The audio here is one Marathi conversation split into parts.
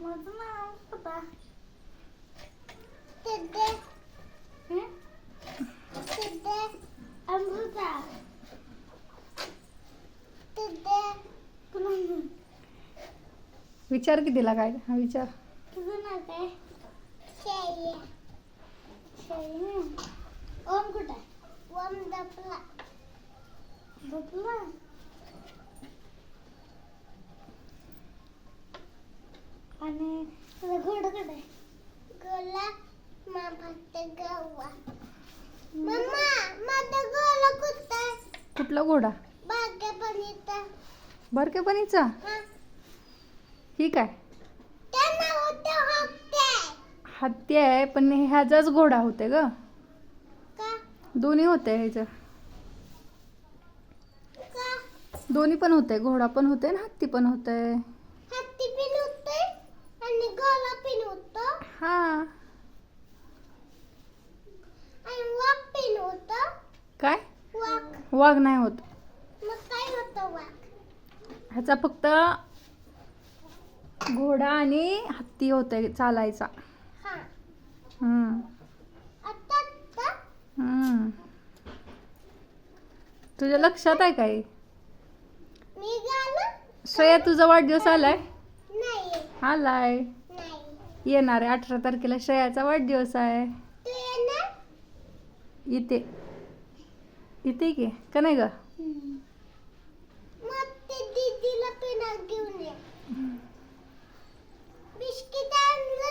माझं नाव पता सिद्धे सिद्धे अमृता सिद्धे कुणाल विचार की तिला काय हा विचार. तुझं नाव काय? शैया शैया. ओम कुठं आहे? ओम झोपला झोपला. आणि तुझा घोडा कुठं आहे? गोला फक्त गव्वा. मम्मा माझा गोला कुठं आहे? कुठला घोडा? बागे पणीचा. बरकेपणीचा? ही काय? त्यांना होतं हत्ते. हत्ती आहे पण ह्याचाच घोडा होते ग. का दोन्ही होते ह्याचं. का दोन्ही पण होते, घोडा पण होते ना हत्ती पण होते. हत्ती पिन होते आणि गोला पिन होतो हा. आणि वाघ पिन होतं. काय? वाघ वाघ नाही होत. मग काय होतं वाघ? ह्याचा फक्त घोडा आणि हत्ती होते चालायचा. हा हम्म. आता आता हम्म. तुझ्या लक्षात आहे काय? मी गाणं श्रेया तुझा वाढदिवस आलाय? नाही आलाय. नाही. येणार आहे 18 तारखेला श्रेयाचा वाढदिवस आहे. तू येणार? इथे इथे की का नाही ग? मग ते दीदीला पिना घेऊन ये. बिस्किट आणलं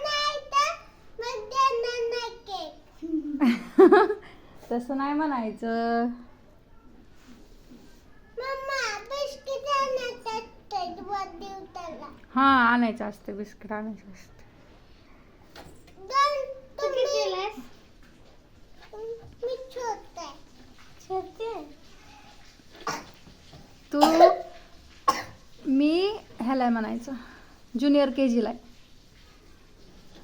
नाही तर मग देणार नाही केक. तसं नाही म्हणायचं. मम्मा बिस्किट आणायचं वाढदिवसाला. हा आणायचं असते, बिस्किट आणायचं असते. तू किती केलास? मी छोटे छोटे. तू मी ह्याला म्हणायचं ज्युनियर KGला आहे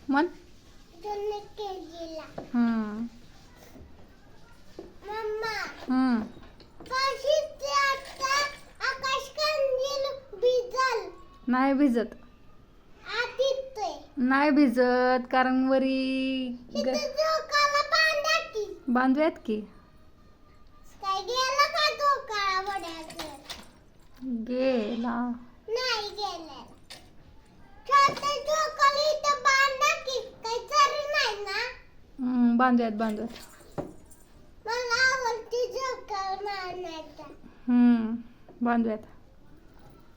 म्हण. जुने केजीला. मम्मा कशीच आता आकाश कंदील भिजल. नाही भिजत. आदित्य नाही भिजत कारण वरी इथं झोकाला बांधा की. बांधूयात की. काय गेलं का झोकाळा वड्याचं? गेला. नाही गेलं. छोटे झोकाला इथं बांधा की. काही चरी नाही ना. बांधूयात बांधूयात. मला आवडती झोकाळ मारण्याचा. बांधूयात.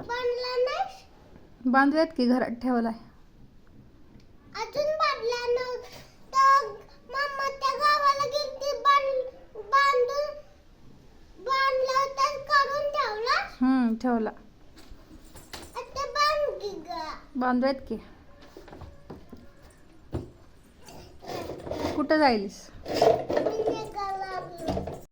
बनला नाही बांधूयात की, घरात ठेवलाय. अजून बांधला नव्हतं. मम्मा त्या गावाला गेलती बांधून बांधलं तर काढून ठेवला. ठेवला. आता बांध की ग. बांधूयात की. कुठं जायलीस?